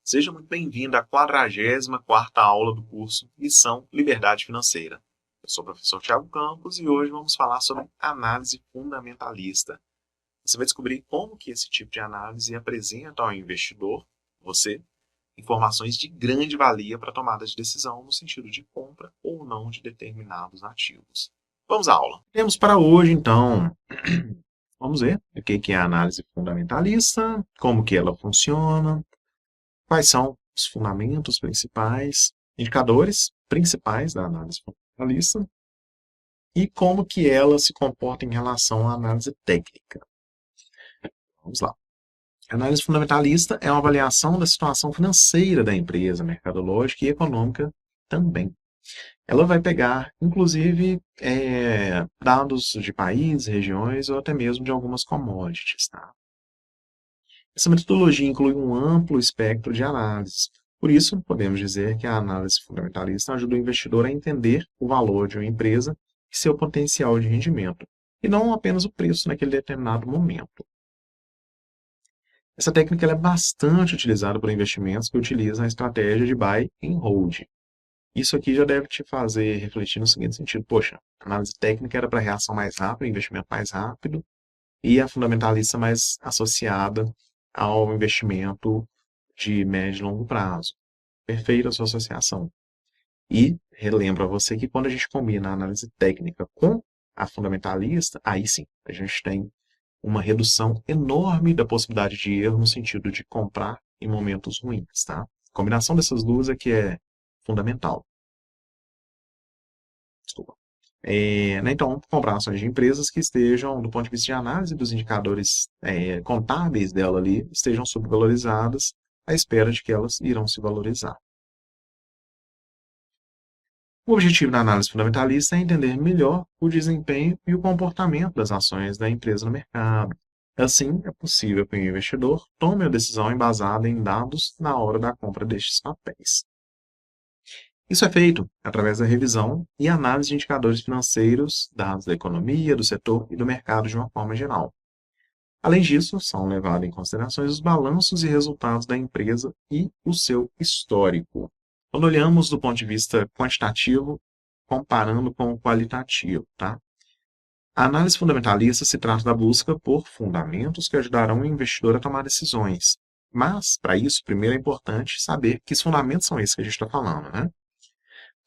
Seja muito bem-vindo à 44ª aula do curso Lição Liberdade Financeira. Eu sou o professor Thiago Campos e hoje vamos falar sobre análise fundamentalista. Você vai descobrir como que esse tipo de análise apresenta ao investidor, você, informações de grande valia para a tomada de decisão no sentido de compra ou não de determinados ativos. Vamos à aula. Temos para hoje, então, vamos ver o que é a análise fundamentalista, como que ela funciona, quais são os fundamentos principais, indicadores principais da análise fundamentalista e como que ela se comporta em relação à análise técnica. Vamos lá. A análise fundamentalista é uma avaliação da situação financeira da empresa, mercadológica e econômica também. Ela vai pegar, inclusive, dados de países, regiões ou até mesmo de algumas commodities. Tá? Essa metodologia inclui um amplo espectro de análises. Por isso, podemos dizer que a análise fundamentalista ajuda o investidor a entender o valor de uma empresa e seu potencial de rendimento, e não apenas o preço naquele determinado momento. Essa técnica é bastante utilizada por investimentos que utilizam a estratégia de buy and hold. Isso aqui já deve te fazer refletir no seguinte sentido: poxa, a análise técnica era para reação mais rápida, investimento mais rápido, e a fundamentalista mais associada ao investimento de médio e longo prazo. Perfeita a sua associação. E relembro a você que quando a gente combina a análise técnica com a fundamentalista, aí sim, a gente tem uma redução enorme da possibilidade de erro no sentido de comprar em momentos ruins, tá? A combinação dessas duas é que é fundamental. Desculpa. Então, comprar ações de empresas que estejam, do ponto de vista de análise dos indicadores contábeis dela ali, estejam subvalorizadas, à espera de que elas irão se valorizar. O objetivo da análise fundamentalista é entender melhor o desempenho e o comportamento das ações da empresa no mercado. Assim, é possível que o investidor tome a decisão embasada em dados na hora da compra destes papéis. Isso é feito através da revisão e análise de indicadores financeiros, dados da economia, do setor e do mercado de uma forma geral. Além disso, são levados em consideração os balanços e resultados da empresa e o seu histórico. Quando olhamos do ponto de vista quantitativo, comparando com o qualitativo, tá? A análise fundamentalista se trata da busca por fundamentos que ajudarão o investidor a tomar decisões. Mas, para isso, primeiro é importante saber que fundamentos são esses que a gente está falando, né?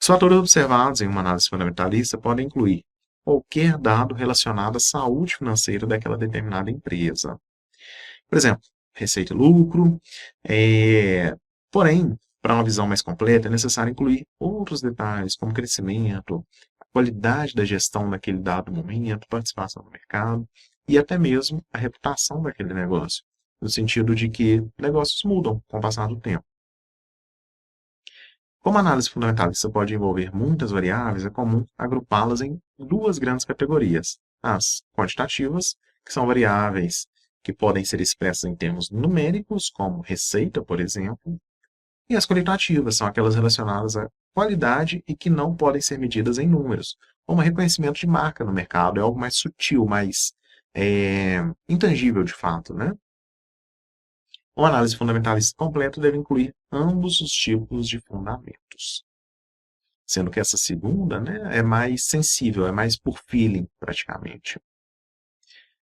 Os fatores observados em uma análise fundamentalista podem incluir qualquer dado relacionado à saúde financeira daquela determinada empresa. Por exemplo, receita e lucro. Porém, para uma visão mais completa, é necessário incluir outros detalhes, como crescimento, a qualidade da gestão daquele dado momento, participação no mercado e até mesmo a reputação daquele negócio, no sentido de que negócios mudam com o passar do tempo. Como a análise fundamentalista pode envolver muitas variáveis, é comum agrupá-las em duas grandes categorias. As quantitativas, que são variáveis que podem ser expressas em termos numéricos, como receita, por exemplo, e as qualitativas, são aquelas relacionadas à qualidade e que não podem ser medidas em números, como reconhecimento de marca no mercado, é algo mais sutil, mais intangível de fato, né? Uma análise fundamentalista completa deve incluir ambos os tipos de fundamentos. Sendo que essa segunda, né, é mais sensível, é mais por feeling, praticamente.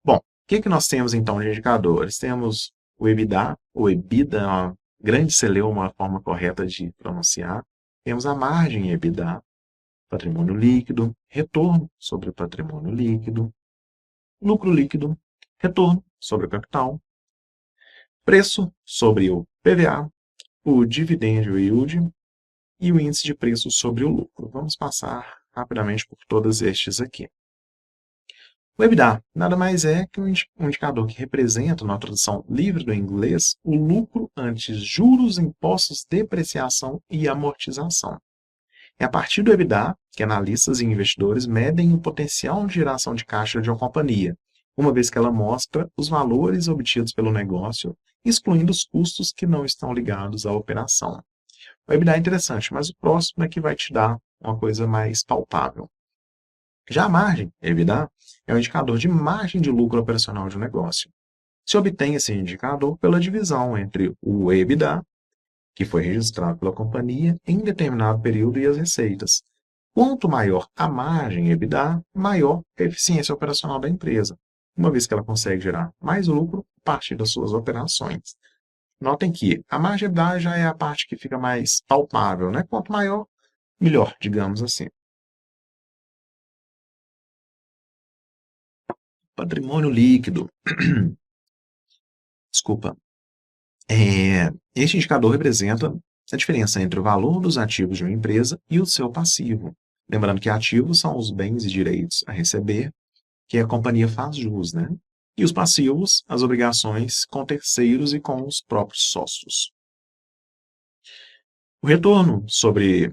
Bom, o que nós temos então de indicadores? Temos o EBITDA, ou EBITDA, uma grande celeuma, uma forma correta de pronunciar. Temos a margem EBITDA, patrimônio líquido, retorno sobre o patrimônio líquido, lucro líquido, retorno sobre o capital, preço sobre o PVA, o dividend yield e o índice de preço sobre o lucro. Vamos passar rapidamente por todos estes aqui. O EBITDA nada mais é que um indicador que representa, na tradução livre do inglês, o lucro antes juros, impostos, depreciação e amortização. É a partir do EBITDA que analistas e investidores medem o potencial de geração de caixa de uma companhia, uma vez que ela mostra os valores obtidos pelo negócio, excluindo os custos que não estão ligados à operação. O EBITDA é interessante, mas o próximo é que vai te dar uma coisa mais palpável. Já a margem, EBITDA, é um indicador de margem de lucro operacional de um negócio. Se obtém esse indicador pela divisão entre o EBITDA, que foi registrado pela companhia em determinado período, e as receitas. Quanto maior a margem EBITDA, maior a eficiência operacional da empresa, uma vez que ela consegue gerar mais lucro a partir das suas operações. Notem que a margem EBITDA já é a parte que fica mais palpável, né? Quanto maior, melhor, digamos assim. Patrimônio líquido. Desculpa. Este indicador representa a diferença entre o valor dos ativos de uma empresa e o seu passivo. Lembrando que ativos são os bens e direitos a receber que a companhia faz jus, né? E os passivos, as obrigações com terceiros e com os próprios sócios. O retorno sobre...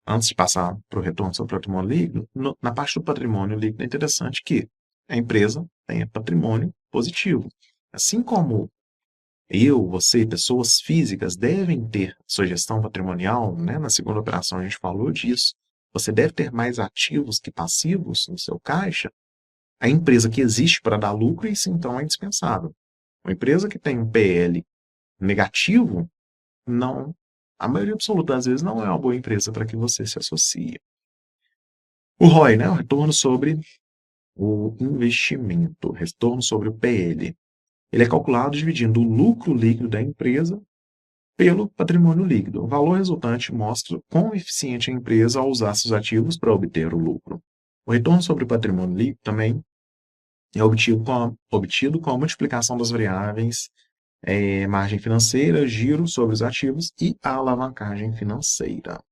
antes de passar para o retorno sobre o patrimônio líquido, na parte do patrimônio líquido é interessante que a empresa tenha patrimônio positivo. Assim como eu, você, pessoas físicas devem ter sua gestão patrimonial, né? Na segunda operação a gente falou disso. Você deve ter mais ativos que passivos no seu caixa. A empresa que existe para dar lucro, isso então é indispensável. Uma empresa que tem um PL negativo, não, a maioria absoluta das vezes não é uma boa empresa para que você se associe. O ROI, né? O retorno sobre o investimento, retorno sobre o PL. Ele é calculado dividindo o lucro líquido da empresa pelo patrimônio líquido. O valor resultante mostra quão eficiente é a empresa ao usar seus ativos para obter o lucro. O retorno sobre o patrimônio líquido também é obtido com a multiplicação das variáveis margem financeira, giro sobre os ativos e a alavancagem financeira.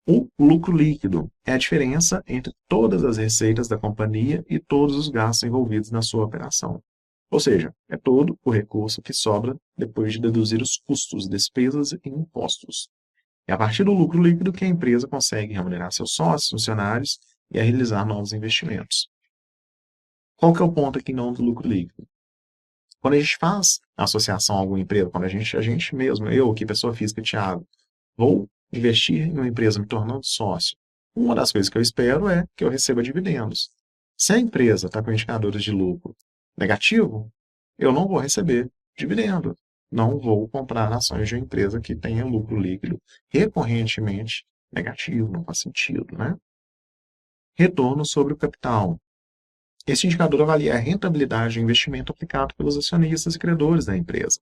O lucro líquido é a diferença entre todas as receitas da companhia e todos os gastos envolvidos na sua operação. Ou seja, é todo o recurso que sobra depois de deduzir os custos, despesas e impostos. É a partir do lucro líquido que a empresa consegue remunerar seus sócios, funcionários e a realizar novos investimentos. Qual que é o ponto aqui não do lucro líquido? Quando a gente faz associação a alguma empresa, quando a gente mesmo, eu aqui, pessoa física, Thiago, vou investir em uma empresa me tornando sócio, uma das coisas que eu espero é que eu receba dividendos. Se a empresa está com indicadores de lucro negativo, eu não vou receber dividendo. Não vou comprar ações de uma empresa que tenha lucro líquido recorrentemente negativo, não faz sentido, né? Retorno sobre o capital. Esse indicador avalia a rentabilidade do investimento aplicado pelos acionistas e credores da empresa.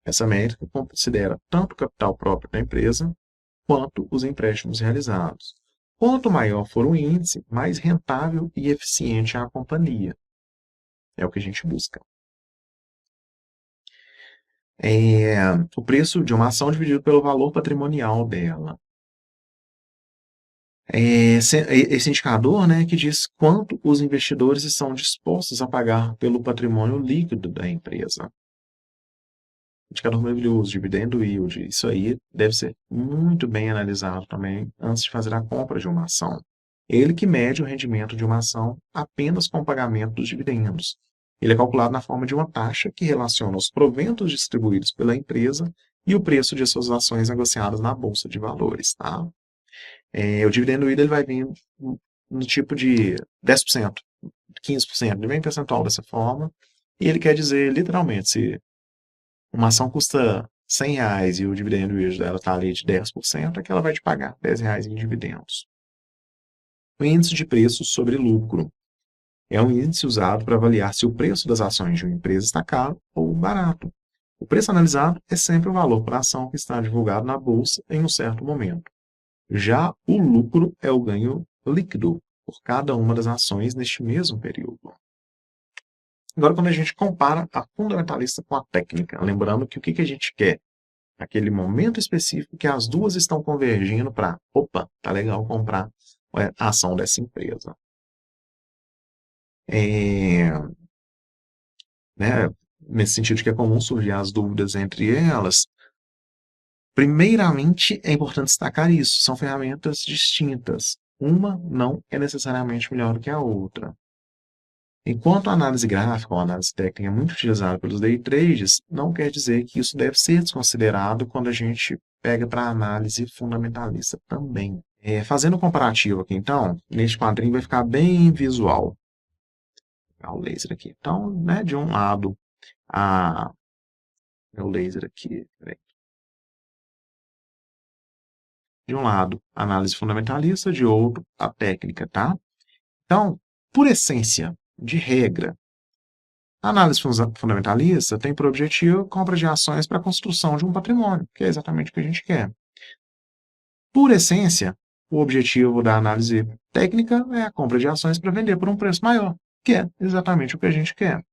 Essa métrica considera tanto o capital próprio da empresa quanto os empréstimos realizados. Quanto maior for o índice, mais rentável e eficiente é a companhia. É o que a gente busca. O preço de uma ação dividido pelo valor patrimonial dela. Esse indicador, né, que diz quanto os investidores estão dispostos a pagar pelo patrimônio líquido da empresa. Indicador maravilhoso, dividendo yield. Isso aí deve ser muito bem analisado também antes de fazer a compra de uma ação. Ele que mede o rendimento de uma ação apenas com o pagamento dos dividendos. Ele é calculado na forma de uma taxa que relaciona os proventos distribuídos pela empresa e o preço de suas ações negociadas na Bolsa de Valores. Tá? O dividendo yield ele vai vir no tipo de 10%, 15%, ele vem percentual dessa forma. E ele quer dizer, literalmente, se uma ação custa R$100 e o dividendo yield dela está ali de 10%, é que ela vai te pagar R$10 em dividendos. O índice de preço sobre lucro é um índice usado para avaliar se o preço das ações de uma empresa está caro ou barato. O preço analisado é sempre o valor por ação que está divulgado na bolsa em um certo momento. Já o lucro é o ganho líquido por cada uma das ações neste mesmo período. Agora, quando a gente compara a fundamentalista com a técnica, lembrando que o que a gente quer? Aquele momento específico que as duas estão convergindo para, opa, tá legal comprar a ação dessa empresa. Né, nesse sentido que é comum surgir as dúvidas entre elas, primeiramente é importante destacar isso, são ferramentas distintas. Uma não é necessariamente melhor do que a outra. Enquanto a análise gráfica ou a análise técnica é muito utilizada pelos day traders, não quer dizer que isso deve ser desconsiderado quando a gente pega para a análise fundamentalista também. Fazendo o comparativo aqui, então, neste quadrinho vai ficar bem visual. Vou pegar o laser aqui. Então, né, de um lado, meu laser aqui, peraí. De um lado, análise fundamentalista, de outro, a técnica, tá? Então, por essência, de regra, a análise fundamentalista tem por objetivo a compra de ações para a construção de um patrimônio, que é exatamente o que a gente quer. Por essência, o objetivo da análise técnica é a compra de ações para vender por um preço maior, que é exatamente o que a gente quer.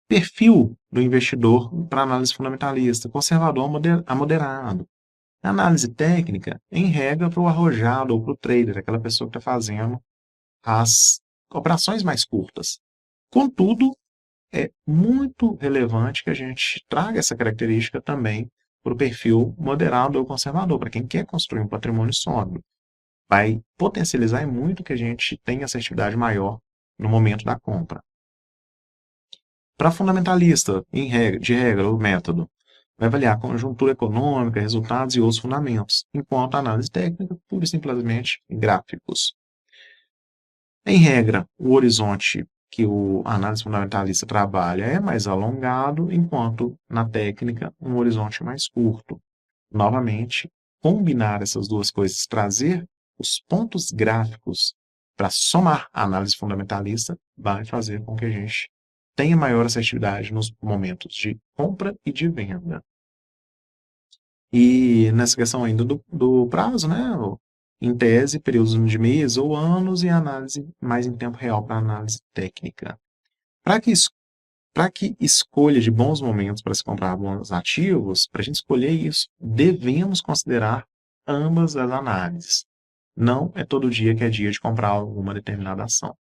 Perfil do investidor para análise fundamentalista, conservador a moderado. Análise técnica, em regra, para o arrojado ou para o trader, aquela pessoa que está fazendo as operações mais curtas. Contudo, é muito relevante que a gente traga essa característica também para o perfil moderado ou conservador, para quem quer construir um patrimônio sólido. Vai potencializar muito que a gente tenha assertividade maior no momento da compra. Para fundamentalista, de regra, o método vai avaliar conjuntura econômica, resultados e outros fundamentos, enquanto a análise técnica, pura e simplesmente gráficos. Em regra, o horizonte que a análise fundamentalista trabalha é mais alongado, enquanto na técnica um horizonte mais curto. Novamente, combinar essas duas coisas, trazer os pontos gráficos para somar a análise fundamentalista, vai fazer com que a gente tenha maior assertividade nos momentos de compra e de venda. E nessa questão ainda do prazo, né? Em tese, períodos de meses ou anos e análise mais em tempo real para análise técnica. Para que escolha de bons momentos para se comprar bons ativos, para a gente escolher isso, devemos considerar ambas as análises. Não é todo dia que é dia de comprar alguma determinada ação.